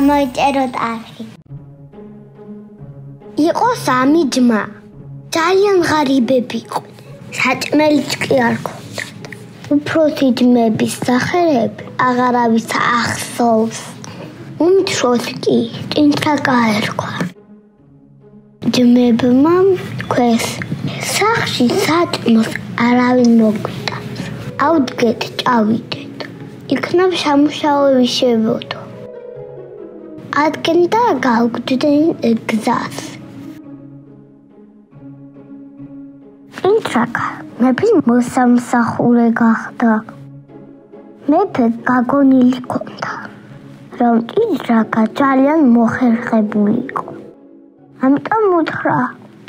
გამოიწეროთ არხი. იყო 3 ძმა. ძალიან ღარიბები იყვნენ. საჭმელიც კი არ ჰქონდათ. უფროსი ძმების სახელები აღარავის ახსოვს. უმცროს კი ჭინთაკა ერქვა. ძმებმა თქვეს, სახლში საჭმელს არავინ მოგვიტანს. ავდგეთ, წავიდეთ. იქნებ სამუშაოები შევოდო. ადგენ და გავგდნენ გზას. ჭინთაკა მეფის მოსამსახურე გახდა. მეფე გაგონილი ჰქონდა, რომ ჭინთაკა ძალიან მოხერხებული იყო. ამიტომ უთხრა,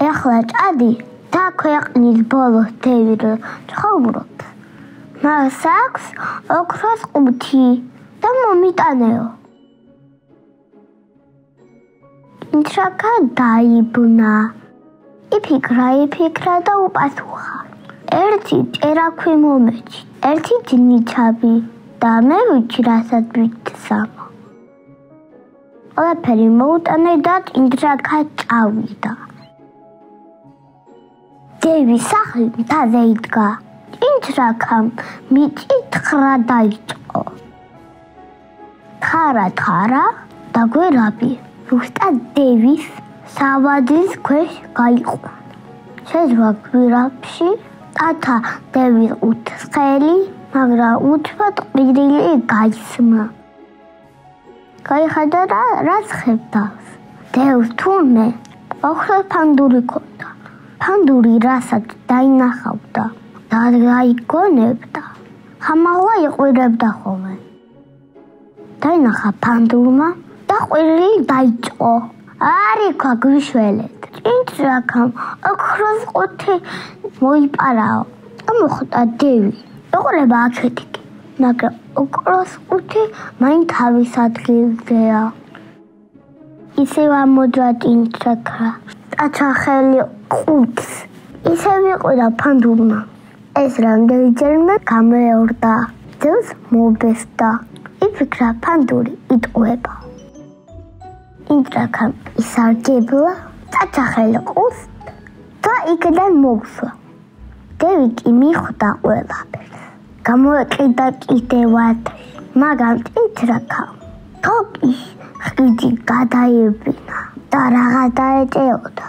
ეხლა წადი და ქვეყნის ბოლოს დევი ცხოვრობს. მას აქვს 405 და მომიტანეო. ჭინთაკა დაიბნა. იფიქრა და უპასუხა. ერთი ჭერაქვი მომეჩი, ერთი ჯნიჩაბი და მე ვიცი რასაც ვიცამო. ყველაფერი მოუტანე და ჭინთაკა წავიდა. დევის სახლი მთაზე იდგა. ჭინთაკამ მიწითხრა დაიწყო. თხარა და გვერაბი ზუსტად დევის სავაძის ქვეშ გაიყვანა. შეძვა გვირაბში ათა დევის უცხელი, მაგრამ უთვად ყვირილი გაისმა. გაიხადა და რაც ხებდავს. დევს თურმე ოქროს ფანდური ჰქონდა. ფანდური რასაც დაინახავდა და გაიგონებდა, ხამაღლა იყვირებდა ხოლმე. დაინახა ფანდურმა და ყვირილი დაიწყო. არიქვა გვიშველეთ. ჭინთაკამ 405 მოიპარაო. მოხვდა დევი. ეყოლება აქეთიკი, მაგრამ 405 მაინც თავის ადგილზეა. ისევ ამოძვა ჭინთაკა. აჩახელი ყუთს. ისევ იყვირა ფანდურმა. ეს რამდენჯერმე გამეორდა. დევს მობესდა. იფიქრა, ფანდური იტყუება. ჭინთაკამ ისარგებლა, აჩახელი ყუთს და იქიდან მოუსვა. დევი კი მიხვდა ყველაფერს. გამოეყიდა კიდევაც, მაგრამ ჭინთაკამ თოკის ხიდი გადაებინა და რაღაც დაეჭეოდა.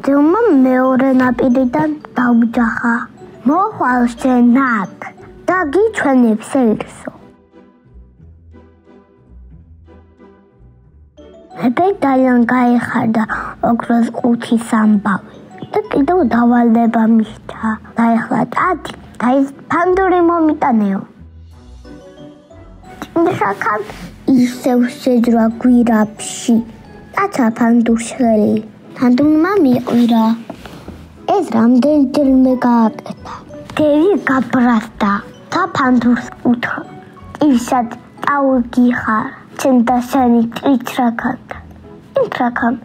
ძმამ მეორე ნაპირიდან დაუჯახა. მოხვალ შენ აქ და გიჩვენებს ერთსო. მეფე ძალიან გაეხარდა 405-ის ამბავი და კიდევ დავალება მისცა. და ეხლა წადი და ის ფანდური მომიტანეო. ჭინთაკამ ისევ შეძრა გვირაბში. აცა ფანდურს ხელი. ფანდურმა მიყვირა. ეს რამდენჯერმე გააკეთა. დევი გაბრაზდა და ფანდურს უთხრა, ივსად წავგიხარ ჩემ და შენი ჭინთაკად. ჭინთაკამ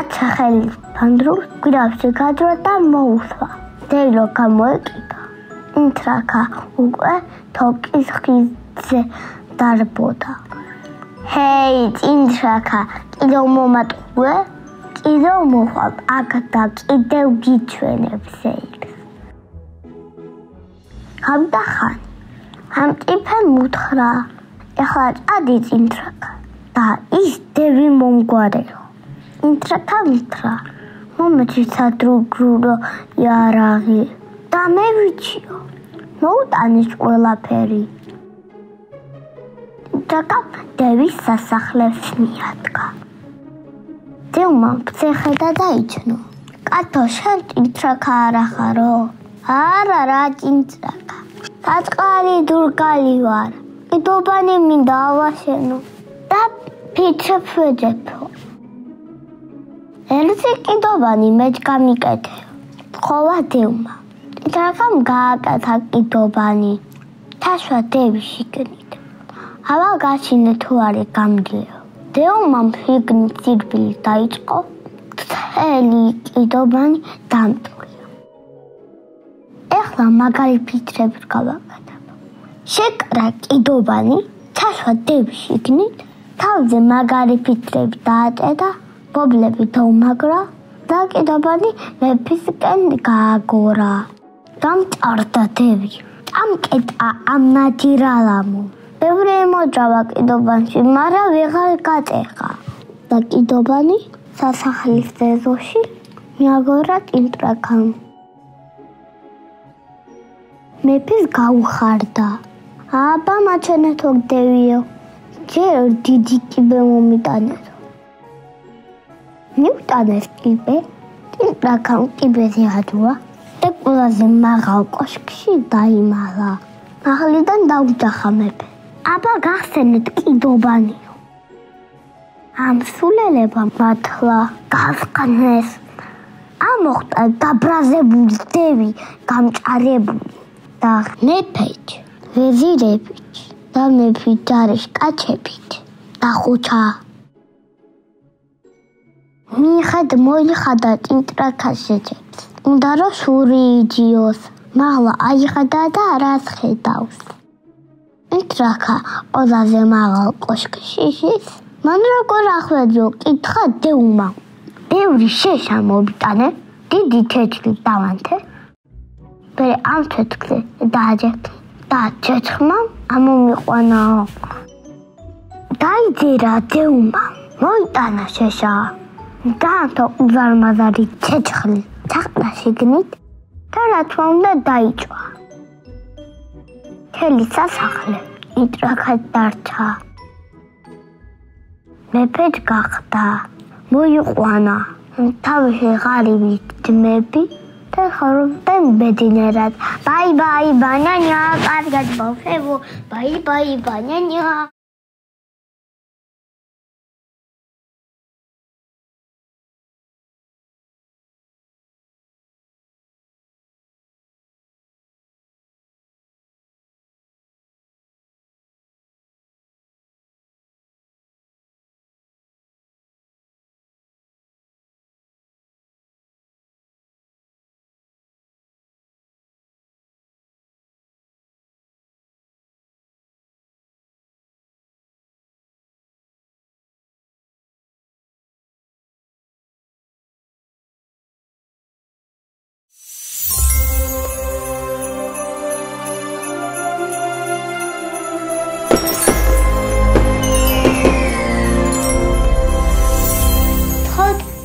აჩახელი ფანდურს გვირაბში გადრა და მოუსვა. დევი რო გამოეყიდა, ჭინთაკა უკვე თოკის ხიდზე დარბოდა. ჰეი ჭინთაკა, კიდევ მომატყუე? კიდევ მოხვალ აქ და კიდევ გიჩვენებს ერთს. გავიდა ხანი. ამტიფემ უთხრა, ეხლა წადი ჭინთაკა და ის დევი მომგვარეო. ჭინთაკამ უთხრა, მომეჩი სადრუგრო იარაღი და მე ვიციო. მოუტანის ყველაფერი. ჭინთაკამ დევის სასახლეს მიადგა. დევმა ფცეხედა დაიჩნო. კაცო, შენ ჭინთაკა არა ხარო? არა რა ჭინთაკა. საწყალი დურგალი ვარ. კიდობანი მინდა ავაშენო და ფიცებ ვეძებო. ერთი კიდობანი მეც გამიკეთე. ხოვა დევმა. ჭინთაკამ გააკეთა კიდობანი. თაშვა დევის შიგნით. ავა გაჩინე თუ არის გამძლეო. დევმა შიგნით სირბილი დაიწყო. მთელი კიდობანი დამტვრია. ეხლა მაგარი ფიცრებს გავაკეთებ. შეკრა კიდობანი, ჩაშვა დევის შიგნით თავზე მაგარი ფიტრები დააჭედა, ბობლები დაუმაგრა და კიდობანი მეფისკენ გააგორა. დამჭარდა დევი, წამკეტა ამ ნაჯირალამო. ბევრი ემოძრავა კიდობანში, მაგრამ ვეღარ გაწეხა. და კიდობანი სასახლის ეზოში მიაგორა ტილტრაქამ. მეფის გაუხარდა. აბა მაჩვენეთო დევიო, ჯერ დიდი კიბე მომიტანეთო. მიუტანეს კიბე, ტილტრაქამ კიბეზე ადვა და ყველაზე მაღალ კოშკში დაიმალა. მაღლიდან დაუჯახა მეფე. აბა გახსენეთ კიდობანიო. ამ სულელებამ მართლა გასყნეს. ამოხტა დაბრაზებული დევი, გამჭარებული და მეფეც, ვეზირებიც და მეფის ჯარის კაცებით დახუჩა. მოიხადა ტილტრაქას შეჯებს. უნდა რომ შური იჯიოს. მაღლა აიხადა და რას ხედავს. ტილტრაქა ყველაზე მაღალ კოშკში ის. მან როგორ ახვედრო, კითხა დევმა. ბევრი შეშა მოვიტანე, დიდი ჩეჩლი დავანთე. მერე ამ ჩეჩლზე დააჯექი და ჩეჩხმა ამომიყვანაო. დაიძერა დევმა, მოიტანა შეშა. დაანთო უზარმაზარი ჩეჩხლი ჩაყდა შიგნით და რა თქმა უნდა დაიჭვა. მთელი სასახლე ტილტრაქად დარჩა. მეფეც გახდა, მოიყვანა. თავში ღარიბი ძმები და ხარობდნენ ბედნიერად. ბაი ბაი ბანანია, კარგად ბავშვებო, ბაი ბაი ბანანია.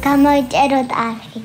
გამოიწეროთ არხი.